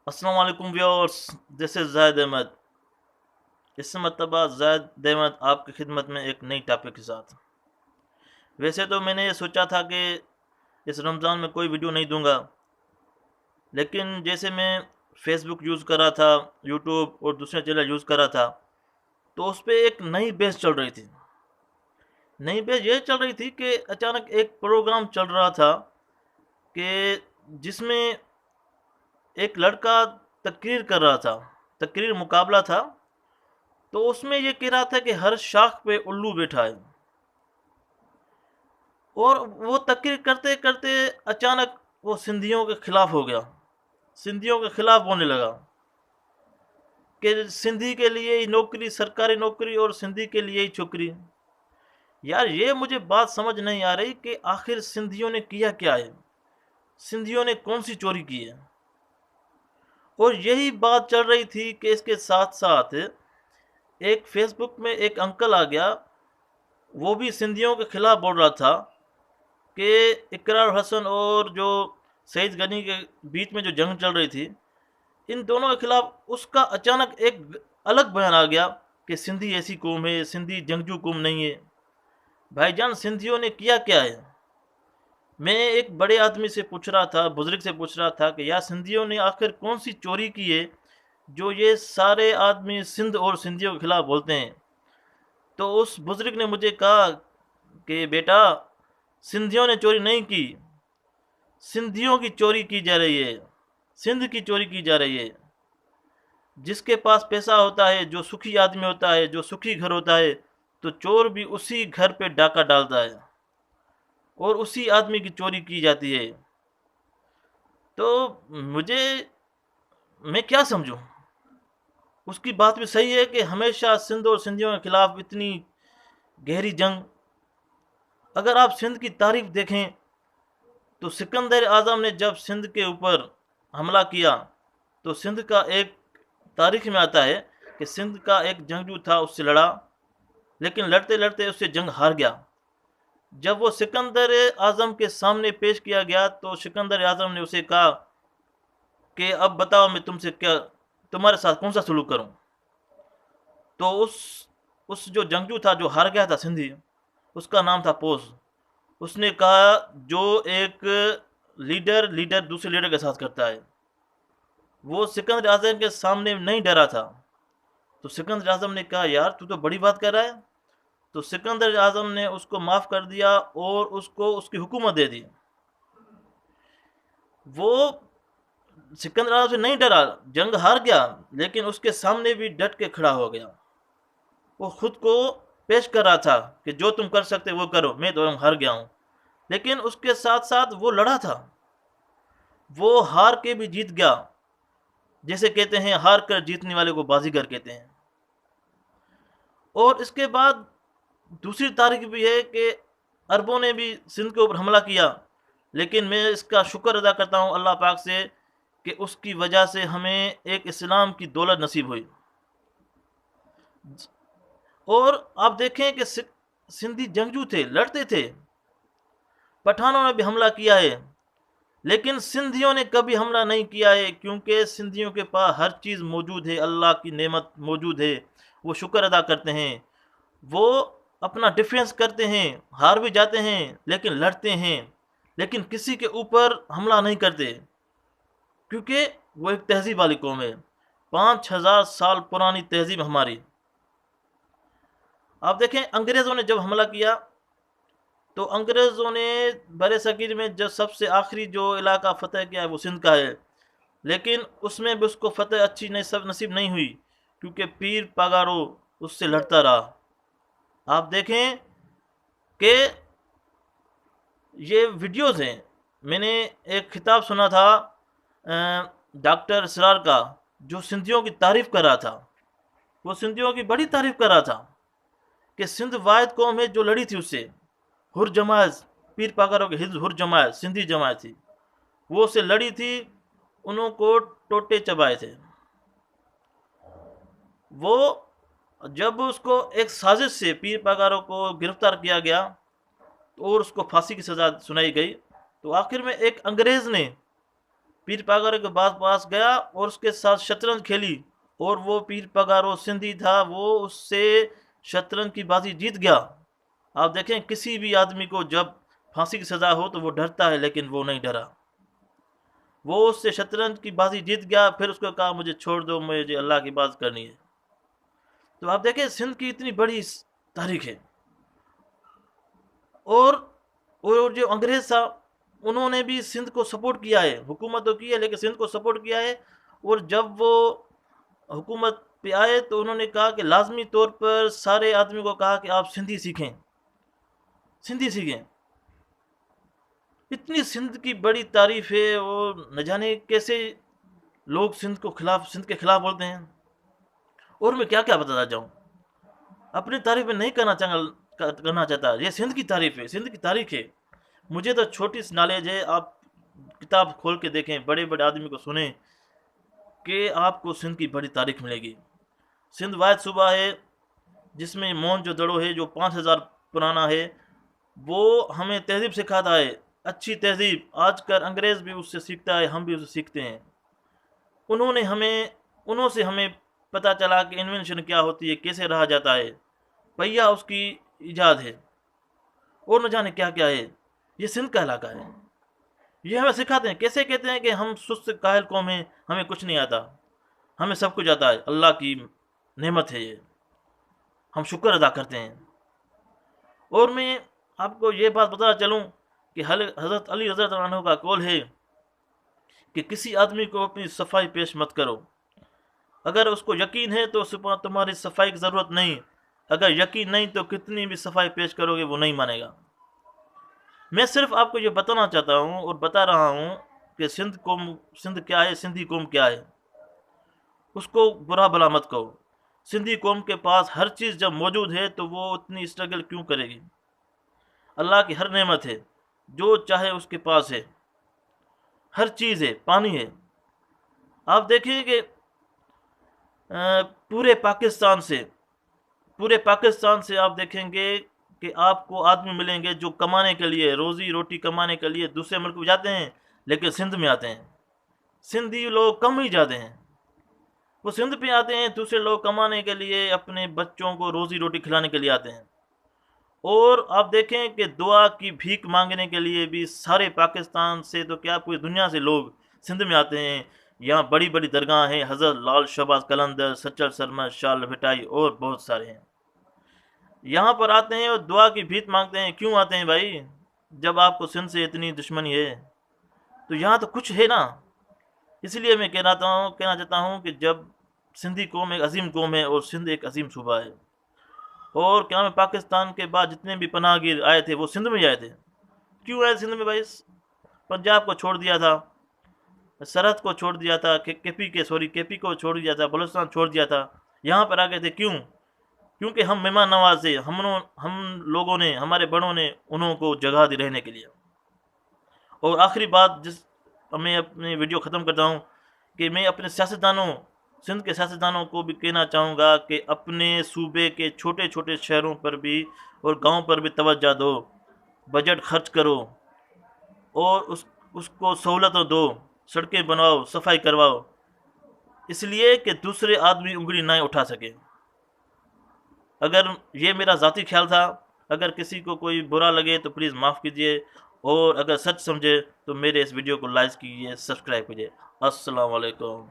السلام علیکم ویورس، دس از زاہد احمد۔ اس مرتبہ زاہد احمد آپ کی خدمت میں ایک نئی ٹاپک کے ساتھ۔ ویسے تو میں نے یہ سوچا تھا کہ اس رمضان میں کوئی ویڈیو نہیں دوں گا، لیکن جیسے میں فیس بک یوز کر رہا تھا، یوٹیوب اور دوسرے چینل یوز کر رہا تھا، تو اس پہ ایک نئی بحث چل رہی تھی۔ نئی بحث یہ چل رہی تھی کہ اچانک ایک پروگرام چل رہا تھا کہ جس میں ایک لڑکا تقریر کر رہا تھا، تقریر مقابلہ تھا، تو اس میں یہ کہہ رہا تھا کہ ہر شاخ پہ الو بیٹھا ہے، اور وہ تقریر کرتے کرتے اچانک وہ سندھیوں کے خلاف ہو گیا، سندھیوں کے خلاف بولنے لگا کہ سندھی کے لیے ہی نوکری، سرکاری نوکری، اور سندھی کے لیے ہی چھوکری۔ یار یہ مجھے بات سمجھ نہیں آ رہی کہ آخر سندھیوں نے کیا کیا ہے، سندھیوں نے کون سی چوری کی ہے۔ اور یہی بات چل رہی تھی کہ اس کے ساتھ ساتھ ایک فیس بک میں ایک انکل آ گیا، وہ بھی سندھیوں کے خلاف بول رہا تھا کہ اقرار حسن اور جو سعید غنی کے بیچ میں جو جنگ چل رہی تھی، ان دونوں کے خلاف اس کا اچانک ایک الگ بیان آ گیا کہ سندھی ایسی قوم ہے، سندھی جنگجو قوم نہیں ہے۔ بھائی جان، سندھیوں نے کیا کیا ہے؟ میں ایک بڑے آدمی سے پوچھ رہا تھا، بزرگ سے پوچھ رہا تھا کہ یار سندھیوں نے آخر کون سی چوری کی ہے جو یہ سارے آدمی سندھ اور سندھیوں کے خلاف بولتے ہیں؟ تو اس بزرگ نے مجھے کہا کہ بیٹا، سندھیوں نے چوری نہیں کی، سندھیوں کی چوری کی جا رہی ہے، سندھ کی چوری کی جا رہی ہے۔ جس کے پاس پیسہ ہوتا ہے، جو سکھی آدمی ہوتا ہے، جو سکھی گھر ہوتا ہے، تو چور بھی اسی گھر پہ ڈاکہ ڈالتا ہے اور اسی آدمی کی چوری کی جاتی ہے۔ تو مجھے، میں کیا سمجھوں؟ اس کی بات بھی صحیح ہے کہ ہمیشہ سندھ اور سندھیوں کے خلاف اتنی گہری جنگ۔ اگر آپ سندھ کی تاریخ دیکھیں تو سکندر اعظم نے جب سندھ کے اوپر حملہ کیا تو سندھ کا ایک تاریخ میں آتا ہے کہ سندھ کا ایک جنگجو تھا، اس سے لڑا، لیکن لڑتے لڑتے اس سے جنگ ہار گیا۔ جب وہ سکندر اعظم کے سامنے پیش کیا گیا تو سکندر اعظم نے اسے کہا کہ اب بتاؤ میں تم سے کیا، تمہارے ساتھ کون سا سلوک کروں؟ تو اس جو جنگجو تھا، جو ہار گیا تھا سندھی، اس کا نام تھا پوز۔ اس نے کہا جو ایک لیڈر دوسرے لیڈر کے ساتھ کرتا ہے، وہ سکندر اعظم کے سامنے نہیں ڈرا تھا۔ تو سکندر اعظم نے کہا یار تو بڑی بات کر رہا ہے۔ تو سکندر اعظم نے اس کو معاف کر دیا اور اس کو اس کی حکومت دے دی۔ وہ سکندر اعظم سے نہیں ڈرا، جنگ ہار گیا، لیکن اس کے سامنے بھی ڈٹ کے کھڑا ہو گیا۔ وہ خود کو پیش کر رہا تھا کہ جو تم کر سکتے وہ کرو، میں تو ہار گیا ہوں۔ لیکن اس کے ساتھ ساتھ وہ لڑا تھا، وہ ہار کے بھی جیت گیا۔ جیسے کہتے ہیں ہار کر جیتنے والے کو بازیگر کہتے ہیں۔ اور اس کے بعد دوسری تاریخ بھی ہے کہ عربوں نے بھی سندھ کے اوپر حملہ کیا، لیکن میں اس کا شکر ادا کرتا ہوں اللہ پاک سے کہ اس کی وجہ سے ہمیں ایک اسلام کی دولت نصیب ہوئی۔ اور آپ دیکھیں کہ سندھی جنگجو تھے، لڑتے تھے، پٹھانوں نے بھی حملہ کیا ہے، لیکن سندھیوں نے کبھی حملہ نہیں کیا ہے، کیونکہ سندھیوں کے پاس ہر چیز موجود ہے، اللہ کی نعمت موجود ہے، وہ شکر ادا کرتے ہیں، وہ اپنا ڈیفینس کرتے ہیں، ہار بھی جاتے ہیں لیکن لڑتے ہیں، لیکن کسی کے اوپر حملہ نہیں کرتے، کیونکہ وہ ایک تہذیب والی قوم ہے۔ 5000 سال پرانی تہذیب ہماری۔ آپ دیکھیں انگریزوں نے جب حملہ کیا تو انگریزوں نے بر صغیر میں جو سب سے آخری جو علاقہ فتح کیا ہے وہ سندھ کا ہے، لیکن اس میں بھی اس کو فتح اچھی نصیب نہیں ہوئی، کیونکہ پیر پگارو اس سے لڑتا رہا۔ آپ دیکھیں کہ یہ ویڈیوز ہیں، میں نے ایک خطاب سنا تھا ڈاکٹر اسرار کا، جو سندھیوں کی تعریف کر رہا تھا، وہ سندھیوں کی بڑی تعریف کر رہا تھا کہ سندھ واحد قوم ہے جو لڑی تھی اس سے، ہر جماعت، پیر پاگاروں کے حزب ہر جماعت، سندھی جماعت تھی، وہ اس سے لڑی تھی، انہوں کو ٹوٹے چبائے تھے۔ وہ جب اس کو ایک سازش سے پیر پاگاروں کو گرفتار کیا گیا اور اس کو پھانسی کی سزا سنائی گئی، تو آخر میں ایک انگریز نے پیر پگاروں کے پاس گیا اور اس کے ساتھ شطرنج کھیلی، اور وہ پیر پگارو سندھی تھا، وہ اس سے شطرنج کی بازی جیت گیا۔ آپ دیکھیں کسی بھی آدمی کو جب پھانسی کی سزا ہو تو وہ ڈرتا ہے، لیکن وہ نہیں ڈرا، وہ اس سے شطرنج کی بازی جیت گیا۔ پھر اس کو کہا مجھے چھوڑ دو، مجھے اللہ کی بات کرنی ہے۔ تو آپ دیکھیں سندھ کی اتنی بڑی تاریخ ہے، اور جو انگریز تھا انہوں نے بھی سندھ کو سپورٹ کیا ہے، حکومت تو کی ہے لیکن سندھ کو سپورٹ کیا ہے۔ اور جب وہ حکومت پہ آئے تو انہوں نے کہا کہ لازمی طور پر سارے آدمی کو کہا کہ آپ سندھی سیکھیں، سندھی سیکھیں۔ اتنی سندھ کی بڑی تعریف ہے، اور نہ جانے کیسے لوگ سندھ کے خلاف بولتے ہیں۔ اور میں کیا کیا بتاتا جاؤں، اپنی تعریف میں نہیں کرنا چاہتا، یہ سندھ کی تعریف ہے، سندھ کی تاریخ ہے۔ مجھے تو چھوٹی سی نالج ہے، آپ کتاب کھول کے دیکھیں، بڑے بڑے آدمی کو سنیں کہ آپ کو سندھ کی بڑی تاریخ ملے گی۔ سندھ واحد صوبہ ہے جس میں مونجو دڑو ہے جو 5000 پرانا ہے، وہ ہمیں تہذیب سکھاتا ہے، اچھی تہذیب۔ آج کل انگریز بھی اس سے سیکھتا ہے، ہم بھی اس سے سیکھتے ہیں۔ انہوں سے ہمیں پتہ چلا کہ انوینشن کیا ہوتی ہے، کیسے رہا جاتا ہے، پہیا اس کی ایجاد ہے، اور نہ جانے کیا کیا ہے۔ یہ سندھ کا علاقہ ہے، یہ ہمیں سکھاتے ہیں۔ کیسے کہتے ہیں کہ ہم سست کاہل قوم ہیں، ہمیں کچھ نہیں آتا، ہمیں سب کچھ آتا ہے، اللہ کی نعمت ہے یہ، ہم شکر ادا کرتے ہیں۔ اور میں آپ کو یہ بات بتانا چلوں کہ حضرت علی رضی اللہ عنہ کا قول ہے کہ کسی آدمی کو اپنی صفائی پیش مت کرو، اگر اس کو یقین ہے تو تمہاری صفائی کی ضرورت نہیں، اگر یقین نہیں تو کتنی بھی صفائی پیش کرو گے وہ نہیں مانے گا۔ میں صرف آپ کو یہ بتانا چاہتا ہوں اور بتا رہا ہوں کہ سندھ کیا ہے، سندھی قوم کیا ہے، اس کو برا بھلا مت کہو۔ سندھی قوم کے پاس ہر چیز جب موجود ہے تو وہ اتنی اسٹرگل کیوں کرے گی؟ اللہ کی ہر نعمت ہے، جو چاہے اس کے پاس ہے، ہر چیز ہے، پانی ہے۔ آپ دیکھیے کہ پورے پاکستان سے آپ دیکھیں گے کہ آپ کو آدمی ملیں گے جو کمانے کے لیے، روزی روٹی کمانے کے لیے دوسرے ملک میں جاتے ہیں، لیکن سندھ میں آتے ہیں۔ سندھی لوگ کم ہی جاتے ہیں، وہ سندھ پہ آتے ہیں، دوسرے لوگ کمانے کے لیے، اپنے بچوں کو روزی روٹی کھلانے کے لیے آتے ہیں۔ اور آپ دیکھیں کہ دعا کی بھیک مانگنے کے لیے بھی سارے پاکستان سے تو کیا پوری دنیا سے لوگ سندھ میں آتے ہیں۔ یہاں بڑی بڑی درگاہ ہیں، حضرت لال شہباز قلندر، سچل سرما، شاہ لبھٹائی اور بہت سارے ہیں۔ یہاں پر آتے ہیں اور دعا کی بھیک مانگتے ہیں۔ کیوں آتے ہیں بھائی؟ جب آپ کو سندھ سے اتنی دشمنی ہے تو یہاں تو کچھ ہے نا۔ اس لیے میں کہنا چاہتا ہوں کہ جب سندھی قوم ایک عظیم قوم ہے اور سندھ ایک عظیم صوبہ ہے، اور قیام پاکستان کے بعد جتنے بھی پناہ گیر آئے تھے وہ سندھ میں ہی آئے تھے۔ کیوں آئے سندھ میں بھائی؟ پنجاب کو چھوڑ دیا تھا، سرحد کو چھوڑ دیا تھا، کے پی کو چھوڑ دیا تھا، بلوچستان چھوڑ دیا تھا، یہاں پر آ گئے تھے۔ کیوں؟ کیونکہ ہم مہمان نواز تھے، ہم لوگوں نے، ہمارے بڑوں نے انہوں کو جگہ دی رہنے کے لیے۔ اور آخری بات میں اپنی ویڈیو ختم کرتا ہوں کہ میں اپنے سندھ کے سیاستدانوں کو بھی کہنا چاہوں گا کہ اپنے صوبے کے چھوٹے چھوٹے شہروں پر بھی اور گاؤں پر بھی توجہ دو، بجٹ خرچ کرو، اور اس کو سہولتیں دو، سڑکیں بنواؤ، صفائی کرواؤ، اس لیے کہ دوسرے آدمی انگلی نہ اٹھا سکے۔ اگر یہ میرا ذاتی خیال تھا، اگر کسی کو کوئی برا لگے تو پلیز معاف کیجیے، اور اگر سچ سمجھے تو میرے اس ویڈیو کو لائک کیجیے، سبسکرائب کیجیے۔ السلام علیکم۔